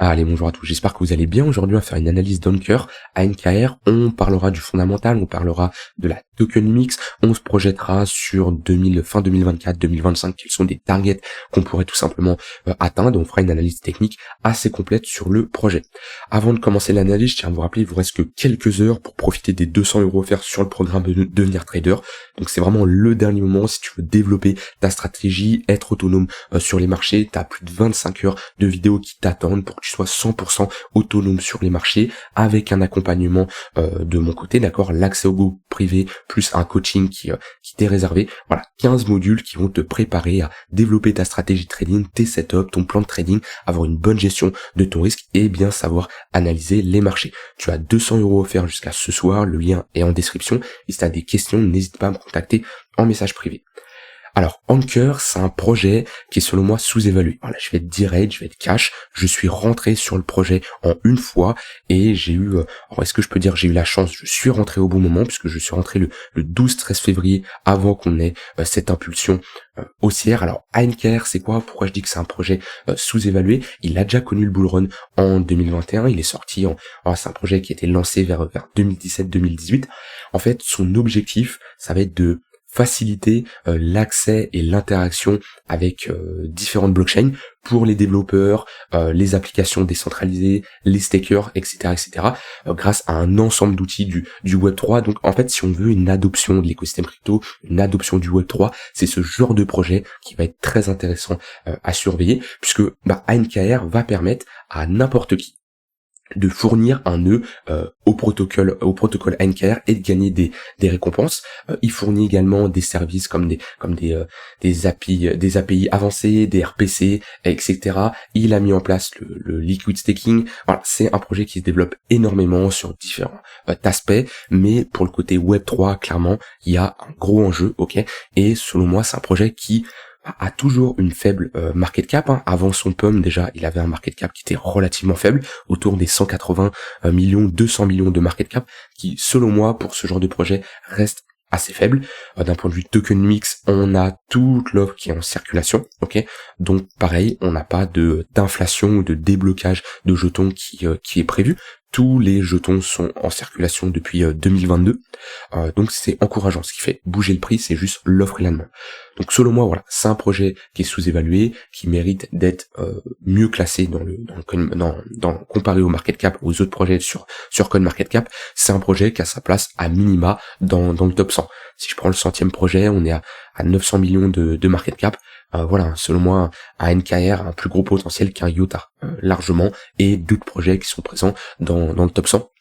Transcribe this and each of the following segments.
Allez, bonjour à tous, j'espère que vous allez bien. Aujourd'hui, on va faire une analyse d'Anker. À NKR, on parlera du fondamental, on parlera de la tokenomics, on se projettera sur fin 2024-2025, quels sont des targets qu'on pourrait tout simplement atteindre. On fera une analyse technique assez complète sur le projet. Avant de commencer l'analyse, je tiens à vous rappeler, il vous reste que quelques heures pour profiter des 200 € offerts sur le programme de devenir trader. Donc c'est vraiment le dernier moment si tu veux développer ta stratégie, être autonome sur les marchés. Tu as plus de 25 heures de vidéos qui t'attendent pour que tu sois 100% autonome sur les marchés avec un accompagnement de mon côté, d'accord, l'accès au groupe privé plus un coaching qui t'est réservé. Voilà, 15 modules qui vont te préparer à développer ta stratégie de trading, tes setups, ton plan de trading, avoir une bonne gestion de ton risque et bien savoir analyser les marchés. Tu as 200 € offerts jusqu'à ce soir, le lien est en description et si tu as des questions, n'hésite pas à me contacter en message privé. Alors, Anker, c'est un projet qui est selon moi sous-évalué. Voilà, je vais être direct, je vais être cash. Je suis rentré sur le projet en une fois et j'ai eu, alors est-ce que je peux dire j'ai eu la chance, je suis rentré au bon moment puisque je suis rentré le 12-13 février avant qu'on ait cette impulsion haussière. Alors, Anker, c'est quoi? Pourquoi je dis que c'est un projet sous-évalué? Il a déjà connu le bull run en 2021. Il est sorti c'est un projet qui a été lancé vers 2017-2018. En fait, son objectif, ça va être de faciliter l'accès et l'interaction avec différentes blockchains pour les développeurs, les applications décentralisées, les stakers, etc., grâce à un ensemble d'outils du Web3. Donc en fait, si on veut une adoption de l'écosystème crypto, une adoption du Web3, c'est ce genre de projet qui va être très intéressant à surveiller, puisque ANKR va permettre à n'importe qui de fournir un nœud au protocole ANKR et de gagner des récompenses. Il fournit également des services comme des API avancés, des RPC, etc. Il a mis en place le liquid staking. Voilà, c'est un projet qui se développe énormément sur différents aspects, mais pour le côté Web3, clairement, il y a un gros enjeu, ok. Et selon moi, c'est un projet qui a toujours une faible market cap. Avant son pump, déjà, il avait un market cap qui était relativement faible, autour des 180 millions, 200 millions de market cap, qui, selon moi, pour ce genre de projet, reste assez faible. D'un point de vue tokenomics, on a toute l'offre qui est en circulation, ok. Donc, pareil, on n'a pas d'inflation ou de déblocage de jetons qui est prévu. Tous les jetons sont en circulation depuis 2022, donc c'est encourageant. Ce qui fait bouger le prix, c'est juste l'offre et la demande. Donc selon moi, voilà, c'est un projet qui est sous-évalué, qui mérite d'être mieux classé comparé au market cap, aux autres projets sur CoinMarketCap. C'est un projet qui a sa place à minima dans le top 100. Si je prends le 100e projet, on est à 900 millions de market cap. Voilà, selon moi, un NKR a un plus gros potentiel qu'un IOTA, largement, et d'autres projets qui sont présents dans le top 100.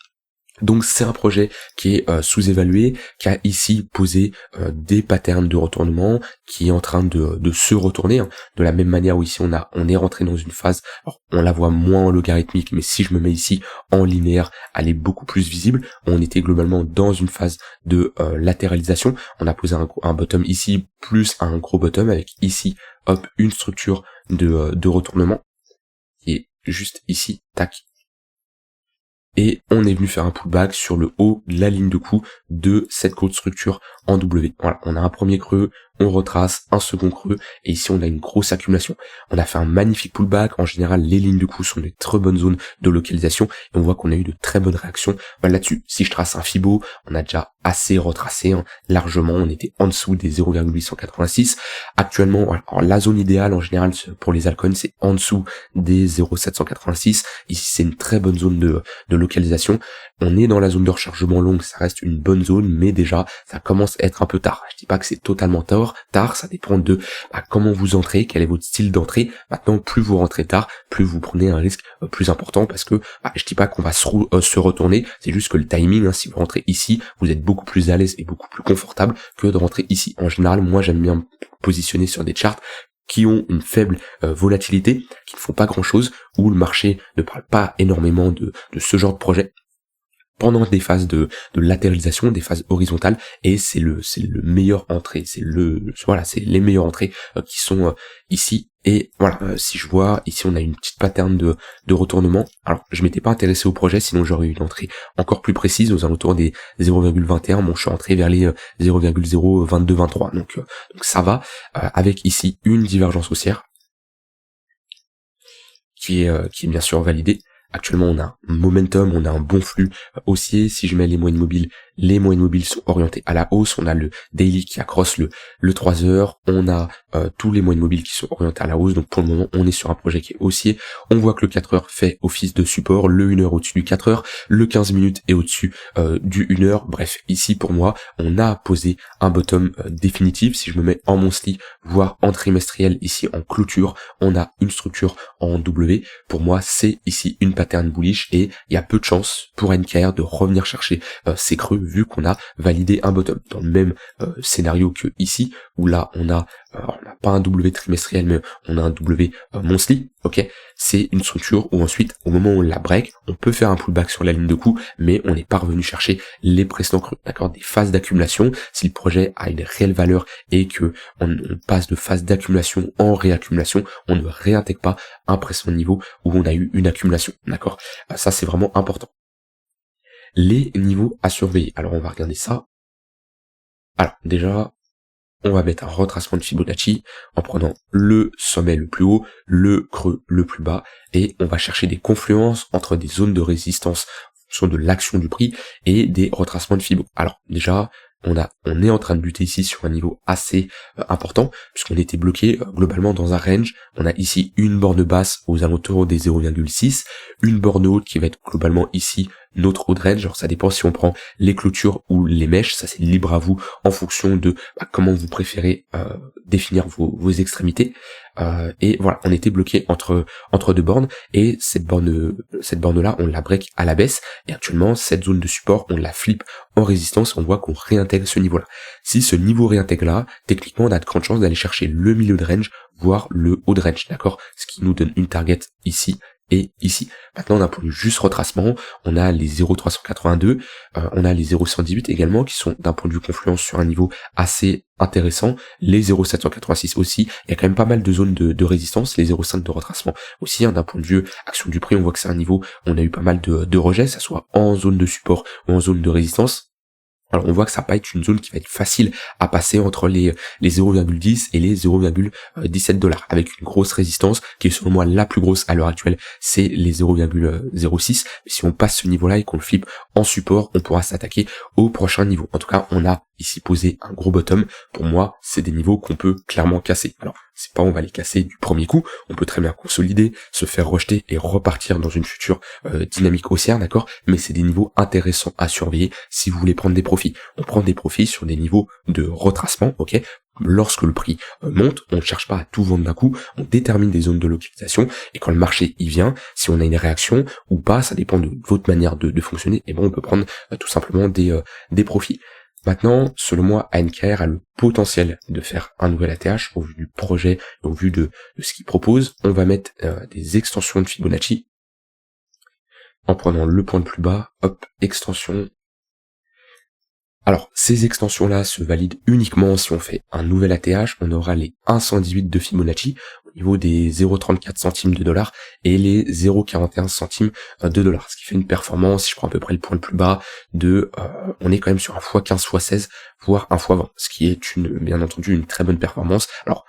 Donc c'est un projet qui est sous-évalué, qui a ici posé des patterns de retournement, qui est en train de se retourner, de la même manière où ici on est rentré dans une phase, alors on la voit moins en logarithmique, mais si je me mets ici en linéaire, elle est beaucoup plus visible. On était globalement dans une phase de latéralisation, on a posé un bottom ici, plus un gros bottom, avec ici, hop, une structure de retournement, qui est juste ici, tac, et on est venu faire un pullback sur le haut de la ligne de coup de cette grosse structure en W. Voilà, on a un premier creux, on retrace un second creux, et ici on a une grosse accumulation. On a fait un magnifique pullback. En général, les lignes de coup sont des très bonnes zones de localisation, et on voit qu'on a eu de très bonnes réactions là-dessus. Si je trace un Fibo, on a déjà assez retracé, largement, on était en dessous des 0,886. Actuellement, alors, la zone idéale en général pour les altcoins, c'est en dessous des 0,786. Ici, c'est une très bonne zone de localisation. On est dans la zone de rechargement longue, ça reste une bonne zone, mais déjà, ça commence à être un peu tard. Je dis pas que c'est totalement tard, ça dépend de comment vous entrez, quel est votre style d'entrée. Maintenant, plus vous rentrez tard, plus vous prenez un risque plus important, parce que je dis pas qu'on va se retourner, c'est juste que le timing, si vous rentrez ici, vous êtes beaucoup plus à l'aise et beaucoup plus confortable que de rentrer ici. En général, moi j'aime bien me positionner sur des charts qui ont une faible volatilité, qui ne font pas grand chose, où le marché ne parle pas énormément de ce genre de projet pendant des phases de latéralisation, des phases horizontales, et c'est le meilleur entrée, c'est les meilleures entrées qui sont ici. Et voilà, si je vois ici, on a une petite pattern de retournement. Alors je m'étais pas intéressé au projet, sinon j'aurais eu une entrée encore plus précise aux alentours des 0,21. Bon, je suis entré vers les 0,022-23, donc ça va, avec ici une divergence haussière qui est bien sûr validé. Actuellement, on a un momentum, on a un bon flux haussier. Si je mets les moyennes mobiles sont orientées à la hausse. On a le daily qui accroche le 3 heures. On a tous les moyennes mobiles qui sont orientées à la hausse. Donc pour le moment, on est sur un projet qui est haussier. On voit que le 4 heures fait office de support, le 1 heure au-dessus du 4 heures, le 15 minutes est au-dessus du 1 heure. Bref, ici pour moi, on a posé un bottom définitif. Si je me mets en monthly, voire en trimestriel, ici en clôture, on a une structure en W. Pour moi, c'est ici une pattern bullish et il y a peu de chances pour NKR de revenir chercher ces creux vu qu'on a validé un bottom. Dans le même scénario que ici, où là on n'a pas un W trimestriel mais on a un W monthly, ok, c'est une structure où ensuite au moment où on la break, on peut faire un pullback sur la ligne de coup, mais on n'est pas revenu chercher les précédents creux, d'accord, des phases d'accumulation. Si le projet a une réelle valeur et que on passe de phase d'accumulation en réaccumulation, on ne réintègre pas un précédent niveau où on a eu une accumulation, d'accord, ça c'est vraiment important. Les niveaux à surveiller, alors on va regarder ça. Alors déjà, on va mettre un retracement de Fibonacci en prenant le sommet le plus haut, le creux le plus bas, et on va chercher des confluences entre des zones de résistance en fonction de l'action du prix et des retracements de Fibo. Alors déjà, on est en train de buter ici sur un niveau assez important, puisqu'on était bloqué globalement dans un range. On a ici une borne basse aux alentours des 0,6, une borne haute qui va être globalement ici notre haut de range. Alors ça dépend si on prend les clôtures ou les mèches, ça c'est libre à vous en fonction de comment vous préférez définir vos extrémités. Et voilà, on était bloqué entre deux bornes, et cette borne là on la break à la baisse, et actuellement cette zone de support on la flip en résistance. On voit qu'on réintègre ce niveau là. Si ce niveau réintègre là, techniquement on a de grandes chances d'aller chercher le milieu de range voire le haut de range, d'accord, ce qui nous donne une target ici et ici. Maintenant d'un point de vue juste retracement, on a les 0,382, on a les 0,118 également qui sont d'un point de vue confluence sur un niveau assez intéressant, les 0,786 aussi. Il y a quand même pas mal de zones de résistance, les 0,5 de retracement aussi, hein. D'un point de vue action du prix, on voit que c'est un niveau, on a eu pas mal de rejets, ça soit en zone de support ou en zone de résistance. Alors on voit que ça va pas être une zone qui va être facile à passer entre les 0,10 et les 0,17 $, avec une grosse résistance qui est selon moi la plus grosse à l'heure actuelle, c'est les 0,06. Mais si on passe ce niveau-là et qu'on le flippe en support, on pourra s'attaquer au prochain niveau. En tout cas, on a ici posé un gros bottom. Pour moi, c'est des niveaux qu'on peut clairement casser. Alors, c'est pas on va les casser du premier coup, on peut très bien consolider, se faire rejeter et repartir dans une future dynamique haussière, d'accord, mais c'est des niveaux intéressants à surveiller si vous voulez prendre des profits. On prend des profits sur des niveaux de retracement, ok. Lorsque le prix monte, on ne cherche pas à tout vendre d'un coup, on détermine des zones de localisation, et quand le marché y vient, si on a une réaction ou pas, ça dépend de votre manière de fonctionner, et bon, on peut prendre tout simplement des profits. Maintenant, selon moi, NKR a le potentiel de faire un nouvel ATH au vu du projet, au vu de ce qu'il propose. On va mettre des extensions de Fibonacci en prenant le point le plus bas, hop, extension. Alors, ces extensions-là se valident uniquement si on fait un nouvel ATH. On aura les 1,118 de Fibonacci au niveau des 0,34 centimes de dollars et les 0,41 centimes de dollars. Ce qui fait une performance, si je prends à peu près le point le plus bas, on est quand même sur un x15, x16, voire un x20. Ce qui est bien entendu une très bonne performance. Alors,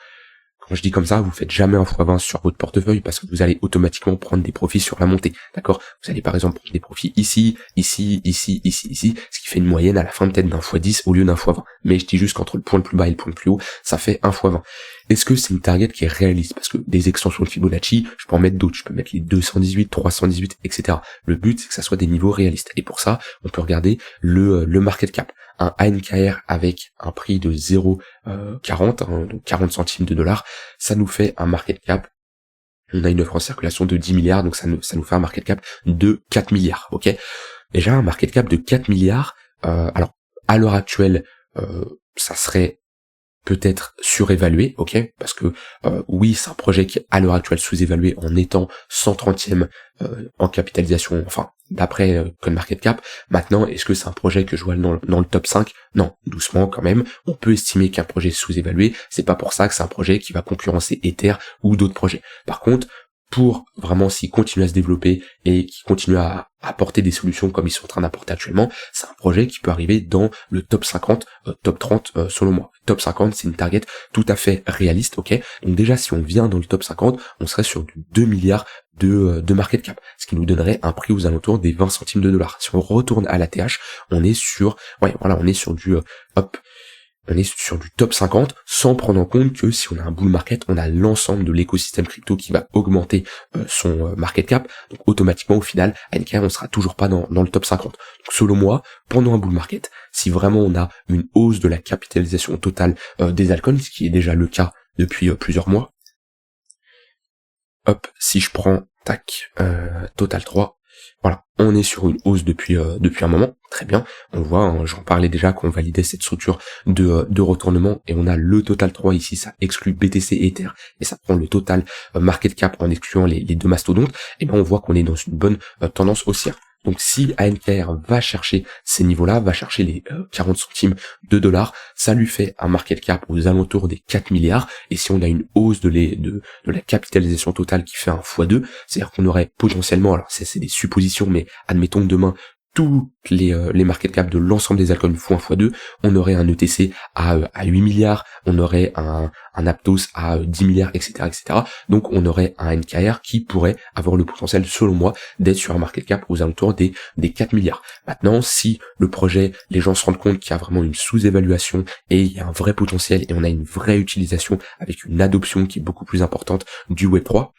quand je dis comme ça, vous faites jamais un x20 sur votre portefeuille parce que vous allez automatiquement prendre des profits sur la montée, d'accord? Vous allez par exemple prendre des profits ici, ce qui fait une moyenne à la fin peut-être d'un x10 au lieu d'un x20. Mais je dis juste qu'entre le point le plus bas et le point le plus haut, ça fait un x20. Est-ce que c'est une target qui est réaliste? Parce que des extensions de Fibonacci, je peux en mettre d'autres, je peux mettre les 218, 318, etc. Le but, c'est que ça soit des niveaux réalistes. Et pour ça, on peut regarder le market cap. Un ANKR avec un prix de 0,40, donc 40 centimes de dollars, ça nous fait un market cap. On a une offre en circulation de 10 milliards, donc ça nous fait un market cap de 4 milliards, ok? Déjà, un market cap de 4 milliards, alors, à l'heure actuelle, ça serait peut-être surévalué, ok, parce que oui, c'est un projet qui est à l'heure actuelle sous-évalué en étant 130e en capitalisation, enfin d'après CoinMarketCap. Maintenant, est-ce que c'est un projet que je vois dans le top 5? Non, doucement quand même. On peut estimer qu'un projet est sous-évalué, c'est pas pour ça que c'est un projet qui va concurrencer Ether ou d'autres projets. Par contre, pour vraiment s'y continuer à se développer et qui continue à apporter des solutions comme ils sont en train d'apporter actuellement, c'est un projet qui peut arriver dans le top 50, top 30 selon moi. Top 50, c'est une target tout à fait réaliste, ok. Donc déjà, si on vient dans le top 50, on serait sur du 2 milliards de market cap, ce qui nous donnerait un prix aux alentours des 20 centimes de dollars. Si on retourne à la TH, on est sur, on est sur du, on est sur du top 50 sans prendre en compte que si on a un bull market, on a l'ensemble de l'écosystème crypto qui va augmenter son market cap. Donc automatiquement au final, à NKR, on sera toujours pas dans le top 50. Donc selon moi, pendant un bull market, si vraiment on a une hausse de la capitalisation totale des altcoins, ce qui est déjà le cas depuis plusieurs mois, si je prends Total 3, voilà, on est sur une hausse depuis un moment, très bien. On voit, hein, j'en parlais déjà qu'on validait cette structure de retournement et on a le Total 3 ici, ça exclut BTC et Ether et ça prend le total market cap en excluant les deux mastodontes. Et ben on voit qu'on est dans une bonne tendance haussière. Donc si ANKR va chercher ces niveaux-là, va chercher les 40 centimes de dollars, ça lui fait un market cap aux alentours des 4 milliards. Et si on a une hausse de la capitalisation totale qui fait un x2, c'est-à-dire qu'on aurait potentiellement, alors c'est des suppositions, mais admettons que demain, tous les market cap de l'ensemble des altcoins font un x2, on aurait un ETC à 8 milliards, on aurait un Aptos à 10 milliards, etc., etc. Donc on aurait un NKR qui pourrait avoir le potentiel, selon moi, d'être sur un market cap aux alentours des 4 milliards. Maintenant, si le projet, les gens se rendent compte qu'il y a vraiment une sous-évaluation et il y a un vrai potentiel et on a une vraie utilisation avec une adoption qui est beaucoup plus importante du Web3,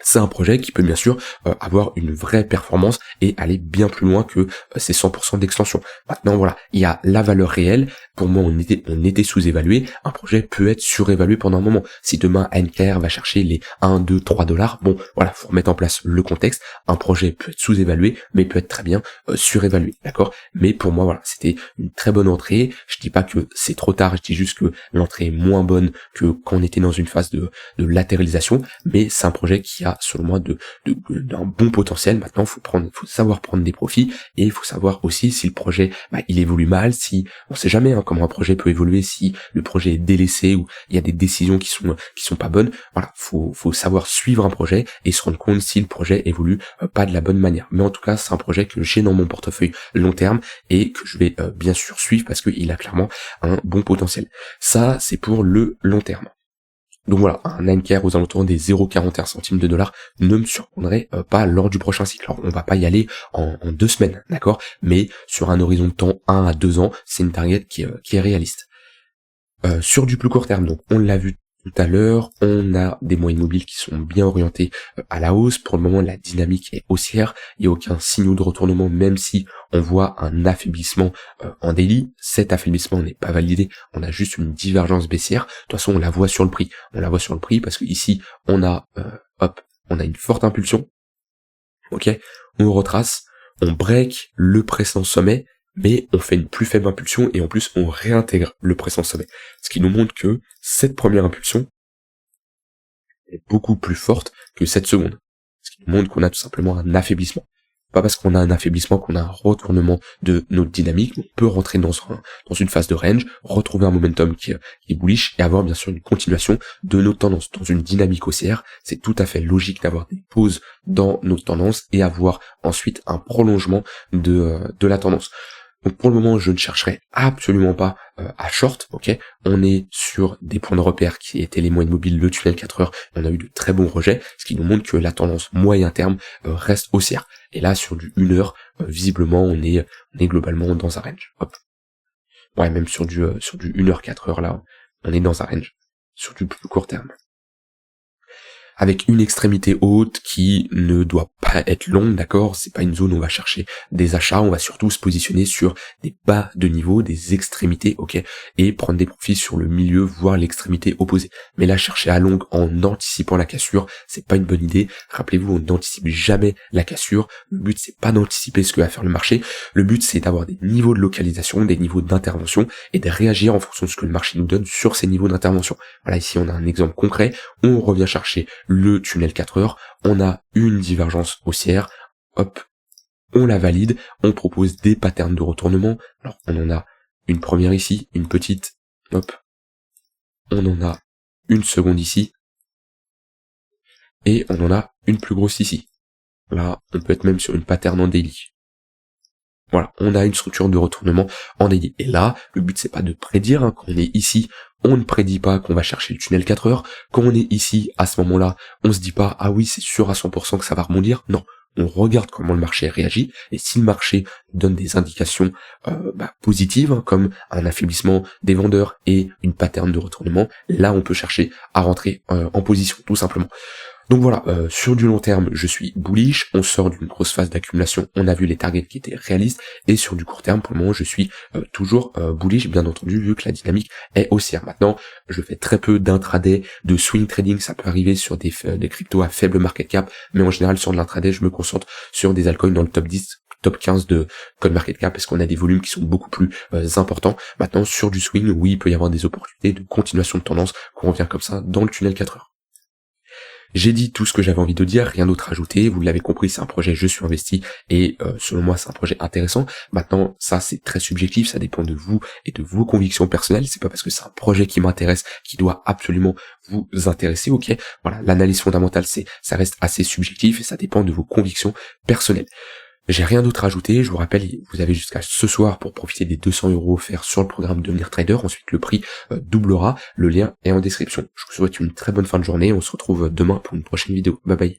c'est un projet qui peut bien sûr avoir une vraie performance et aller bien plus loin que ces 100% d'extension. Maintenant voilà, il y a la valeur réelle. Pour moi, on était sous-évalué. Un projet peut être surévalué pendant un moment. Si demain NKR va chercher les 1, 2, 3 dollars, bon voilà, faut remettre en place le contexte. Un projet peut être sous-évalué, mais peut être très bien surévalué, d'accord. Mais pour moi voilà, c'était une très bonne entrée. Je dis pas que c'est trop tard, je dis juste que l'entrée est moins bonne que quand on était dans une phase de latéralisation, mais c'est un projet qui a selon moi d'un bon potentiel. Maintenant faut savoir prendre des profits et il faut savoir aussi si le projet il évolue mal, si on sait jamais comment un projet peut évoluer, si le projet est délaissé ou il y a des décisions qui sont pas bonnes. Voilà, faut savoir suivre un projet et se rendre compte si le projet évolue pas de la bonne manière. Mais en tout cas, c'est un projet que j'ai dans mon portefeuille long terme et que je vais bien sûr suivre parce qu'il a clairement un bon potentiel. Ça, c'est pour le long terme. Donc voilà, un NKR aux alentours des 0,41 centimes de dollars ne me surprendrait pas lors du prochain cycle. Alors on va pas y aller en 2 semaines, d'accord, mais sur un horizon de temps 1 à 2 ans, c'est une target qui est réaliste. Sur du plus court terme, donc on l'a vu tout à l'heure, on a des moyennes mobiles qui sont bien orientés à la hausse. Pour le moment, la dynamique est haussière. Il n'y a aucun signal de retournement, même si on voit un affaiblissement en daily. Cet affaiblissement n'est pas validé. On a juste une divergence baissière. De toute façon, on la voit sur le prix. On la voit sur le prix parce que ici, on a une forte impulsion. Ok, on retrace, on break le précédent sommet, mais on fait une plus faible impulsion et en plus on réintègre le précédent sommet. Ce qui nous montre que cette première impulsion est beaucoup plus forte que cette seconde. Ce qui nous montre qu'on a tout simplement un affaiblissement. Pas parce qu'on a un affaiblissement qu'on a un retournement de notre dynamique, on peut rentrer dans une phase de range, retrouver un momentum qui est bullish et avoir bien sûr une continuation de nos tendances dans une dynamique haussière. C'est tout à fait logique d'avoir des pauses dans nos tendances et avoir ensuite un prolongement de la tendance. Donc pour le moment, je ne chercherai absolument pas à short, ok. On est sur des points de repère qui étaient les moyennes mobiles, le tunnel 4 heures, on a eu de très bons rejets, ce qui nous montre que la tendance moyen terme reste haussière. Et là, sur du 1 heure, visiblement, on est globalement dans un range. Hop. Ouais, même sur du 1 heure 4 heures là, on est dans un range. Sur du plus court terme. Avec une extrémité haute qui ne doit pas être longue, d'accord, c'est pas une zone où on va chercher des achats, on va surtout se positionner sur des bas de niveau, des extrémités, ok, et prendre des profits sur le milieu, voire l'extrémité opposée. Mais là, chercher à longue en anticipant la cassure, c'est pas une bonne idée. Rappelez-vous, on n'anticipe jamais la cassure. Le but, c'est pas d'anticiper ce que va faire le marché. Le but, c'est d'avoir des niveaux de localisation, des niveaux d'intervention et de réagir en fonction de ce que le marché nous donne sur ces niveaux d'intervention. Voilà, ici, on a un exemple concret. On revient chercher le tunnel 4 heures, on a une divergence haussière, hop, on la valide, on propose des patterns de retournement, alors on en a une première ici, une petite, hop, on en a une seconde ici, et on en a une plus grosse ici. Là, on peut être même sur une pattern en daily. Voilà, on a une structure de retournement en daily. Et là, le but c'est pas de prédire, hein. Quand on est ici, on ne prédit pas qu'on va chercher le tunnel 4 heures. Quand on est ici, à ce moment-là, on se dit pas, ah oui, c'est sûr à 100% que ça va rebondir. Non, on regarde comment le marché réagit, et si le marché donne des indications positives, hein, comme un affaiblissement des vendeurs et une pattern de retournement, là on peut chercher à rentrer en position, tout simplement. Donc voilà, sur du long terme, je suis bullish, on sort d'une grosse phase d'accumulation, on a vu les targets qui étaient réalistes, et sur du court terme, pour le moment, je suis toujours bullish, bien entendu, vu que la dynamique est haussière. Maintenant, je fais très peu d'intraday, de swing trading, ça peut arriver sur des cryptos à faible market cap, mais en général, sur de l'intraday, je me concentre sur des altcoins dans le top 10, top 15 de CoinMarketCap, parce qu'on a des volumes qui sont beaucoup plus importants. Maintenant, sur du swing, oui, il peut y avoir des opportunités de continuation de tendance, qu'on revient comme ça dans le tunnel 4 heures. J'ai dit tout ce que j'avais envie de dire, rien d'autre à ajouter, vous l'avez compris, c'est un projet, je suis investi, et selon moi c'est un projet intéressant. Maintenant, ça c'est très subjectif, ça dépend de vous et de vos convictions personnelles, c'est pas parce que c'est un projet qui m'intéresse qui doit absolument vous intéresser, ok. Voilà, l'analyse fondamentale ça reste assez subjectif et ça dépend de vos convictions personnelles. J'ai rien d'autre à ajouter, je vous rappelle, vous avez jusqu'à ce soir pour profiter des 200 € offerts sur le programme Devenir Trader, ensuite le prix doublera, le lien est en description. Je vous souhaite une très bonne fin de journée, on se retrouve demain pour une prochaine vidéo, bye bye.